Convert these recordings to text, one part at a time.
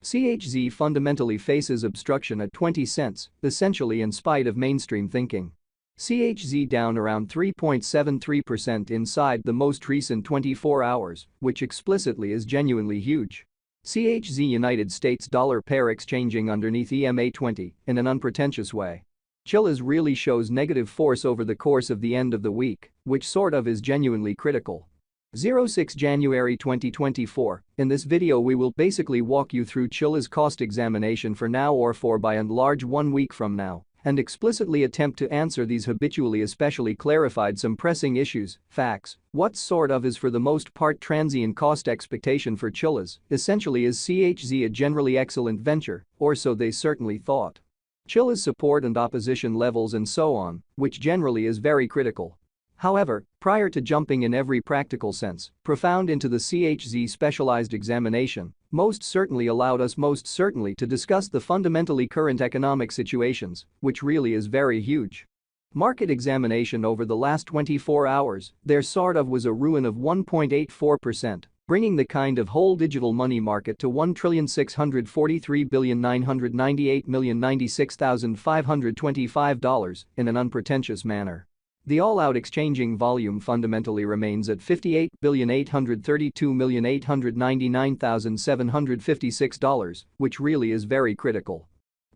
CHZ fundamentally faces obstruction at 20 cents, essentially in spite of mainstream thinking. CHZ down around 3.73% inside the most recent 24 hours, which explicitly is genuinely huge. CHZ United States dollar pair exchanging underneath EMA20 in an unpretentious way. Chilliz really shows negative force over the course of the end of the week, which sort of is genuinely critical. 06 January 2024, in this video we will basically walk you through Chilliz cost examination for now or for by and large 1 week from now, and explicitly attempt to answer these habitually especially clarified some pressing issues, facts, what sort of is for the most part transient cost expectation for Chilliz, essentially is CHZ a generally excellent venture, or so they certainly thought. Chilliz support and opposition levels and so on, which generally is very critical. However, prior to jumping in every practical sense, profound into the CHZ specialized examination, most certainly allowed us to discuss the fundamentally current economic situations, which really is very huge. Market examination over the last 24 hours, there sort of was a ruin of 1.84%, bringing the kind of whole digital money market to $1,643,998,096,525 in an unpretentious manner. The all-out exchanging volume fundamentally remains at $58,832,899,756, which really is very critical.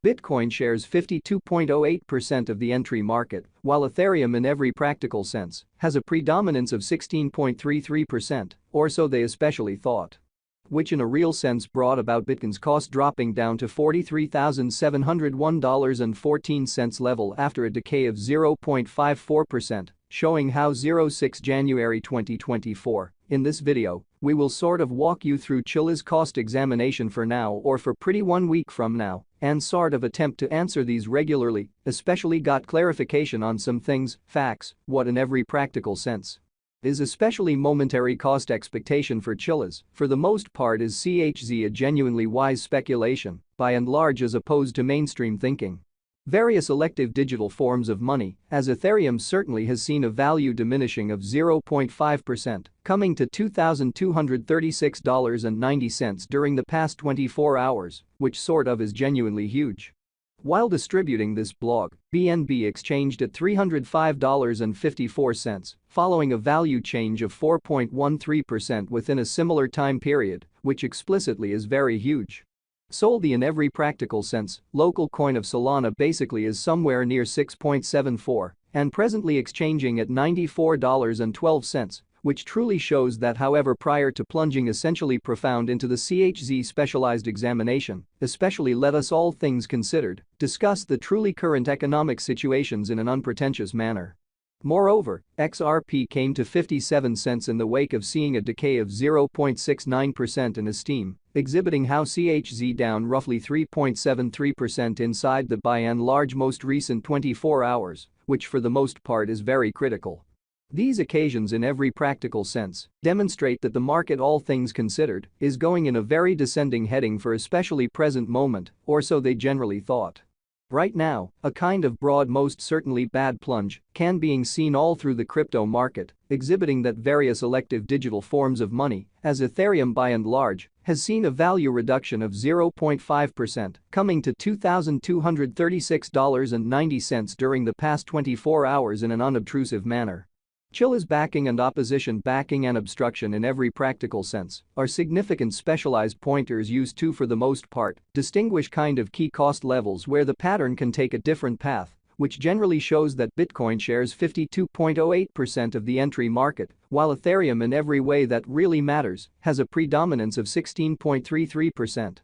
Bitcoin shares 52.08% of the entry market, while Ethereum in every practical sense has a predominance of 16.33%, or so they especially thought. Which in a real sense brought about Bitcoin's cost dropping down to $43,701.14 level after a decay of 0.54%, showing how 06 January 2024. In this video, we will sort of walk you through Chilliz cost examination for now or for pretty 1 week from now, and sort of attempt to answer these regularly, especially got clarification on some things, facts, what in every practical sense. Is especially momentary cost expectation for Chilliz, for the most part is CHZ a genuinely wise speculation, by and large as opposed to mainstream thinking. Various elective digital forms of money, as Ethereum certainly has seen a value diminishing of 0.5%, coming to $2,236.90 during the past 24 hours, which sort of is genuinely huge. While distributing this blog, BNB exchanged at $305.54, following a value change of 4.13% within a similar time period, which explicitly is very huge. Solely in every practical sense, local coin of Solana basically is somewhere near 6.74 and presently exchanging at $94.12, which truly shows that however prior to plunging essentially profound into the CHZ specialized examination, especially let us all things considered, discuss the truly current economic situations in an unpretentious manner. Moreover, XRP came to 57 cents in the wake of seeing a decay of 0.69% in esteem, exhibiting how CHZ down roughly 3.73% inside the by and large most recent 24 hours, which for the most part is very critical. These occasions in every practical sense demonstrate that the market all things considered is going in a very descending heading for especially present moment, or so they generally thought. Right now, a kind of broad most certainly bad plunge can being seen all through the crypto market, exhibiting that various elective digital forms of money, as Ethereum by and large, has seen a value reduction of 0.5%, coming to $2,236.90 during the past 24 hours in an unobtrusive manner. Chilliz backing and opposition backing and obstruction in every practical sense are significant specialized pointers used to for the most part distinguish kind of key cost levels where the pattern can take a different path, which generally shows that Bitcoin shares 52.08% of the entry market, while Ethereum in every way that really matters has a predominance of 16.33%.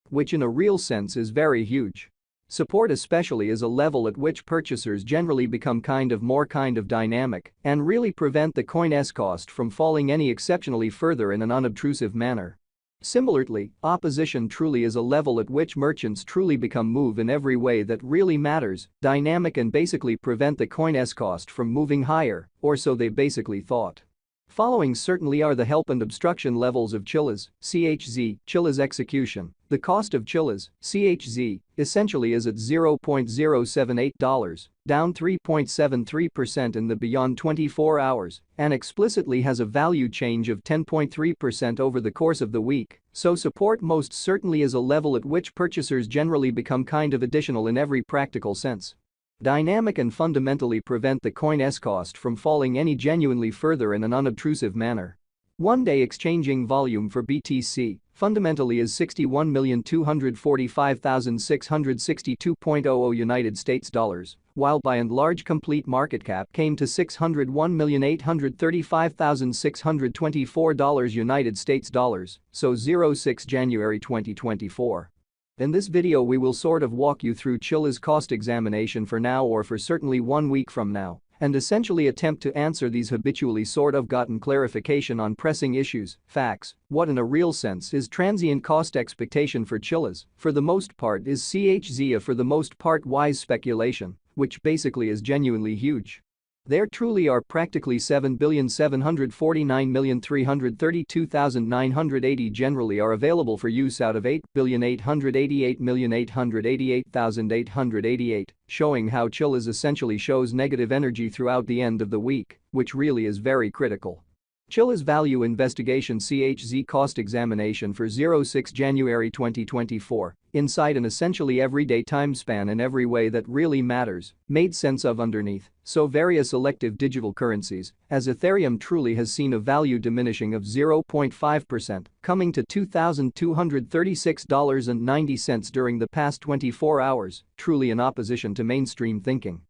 Which in a real sense is very huge. Support especially is a level at which purchasers generally become more dynamic and really prevent the coin's cost from falling any exceptionally further in an unobtrusive manner. Similarly, opposition truly is a level at which merchants truly become move in every way that really matters, dynamic and basically prevent the coin's cost from moving higher, or so they basically thought. Following certainly are the help and obstruction levels of Chilliz, CHZ, Chilliz execution, The cost of Chilliz, CHZ, essentially is at $0.078, down 3.73% in the beyond 24 hours, and explicitly has a value change of 10.3% over the course of the week, so support most certainly is a level at which purchasers generally become kind of additional in every practical sense. Dynamic and fundamentally prevent the coin's cost from falling any genuinely further in an unobtrusive manner. One-day exchanging volume for BTC fundamentally is 61,245,662.00 United States dollars, while by and large complete market cap came to $601,835,624 United States dollars, so 06 January 2024. In this video we will sort of walk you through Chilliz cost examination for now or for certainly 1 week from now, and essentially attempt to answer these habitually sort of gotten clarification on pressing issues, facts, what in a real sense is transient cost expectation for Chilliz, for the most part is CHZ, for the most part wise speculation, which basically is genuinely huge. There truly are practically 7,749,332,980 generally are available for use out of 8,888,888,888, showing how Chilliz essentially shows negative energy throughout the end of the week, which really is very critical. Chilliz Value Investigation CHZ Cost Examination for 06 January 2024, inside an essentially everyday time span in every way that really matters, made sense of underneath, so various elective digital currencies, as Ethereum truly has seen a value diminishing of 0.5%, coming to $2,236.90 during the past 24 hours, truly in opposition to mainstream thinking.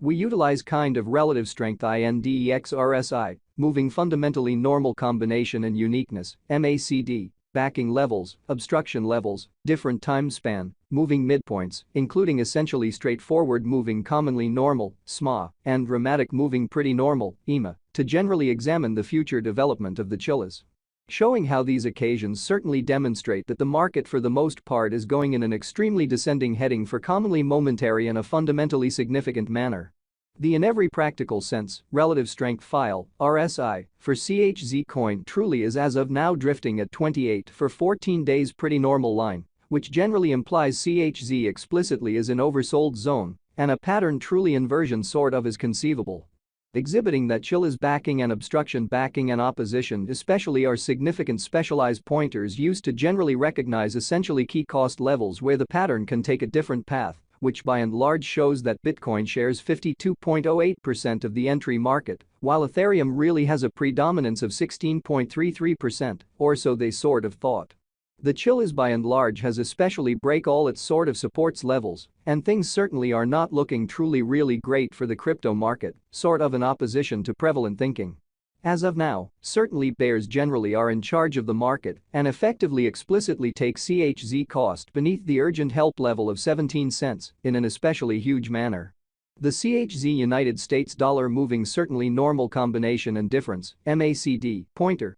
We utilize kind of relative strength index RSI, moving fundamentally normal combination and uniqueness, MACD, backing levels, obstruction levels, different time span, moving midpoints, including essentially straightforward moving commonly normal, SMA, and dramatic moving pretty normal, EMA, to generally examine the future development of the Chilliz. Showing how these occasions certainly demonstrate that the market for the most part is going in an extremely descending heading for commonly momentary and a fundamentally significant manner. The in every practical sense, relative strength file, RSI, for CHZ coin truly is as of now drifting at 28 for 14 days pretty normal line, which generally implies CHZ explicitly is in oversold zone, and a pattern truly inversion sort of is conceivable. Exhibiting that Chilliz backing and obstruction backing and opposition especially are significant specialized pointers used to generally recognize essentially key cost levels where the pattern can take a different path, which by and large shows that Bitcoin shares 52.08% of the entry market, while Ethereum really has a predominance of 16.33%, or so they sort of thought. The Chilliz by and large has especially break all its sort of supports levels, and things certainly are not looking truly really great for the crypto market, sort of in opposition to prevalent thinking. As of now, certainly bears generally are in charge of the market and effectively explicitly take CHZ cost beneath the urgent help level of 17 cents in an especially huge manner. The CHZ United States dollar moving certainly normal combination and difference, MACD, pointer,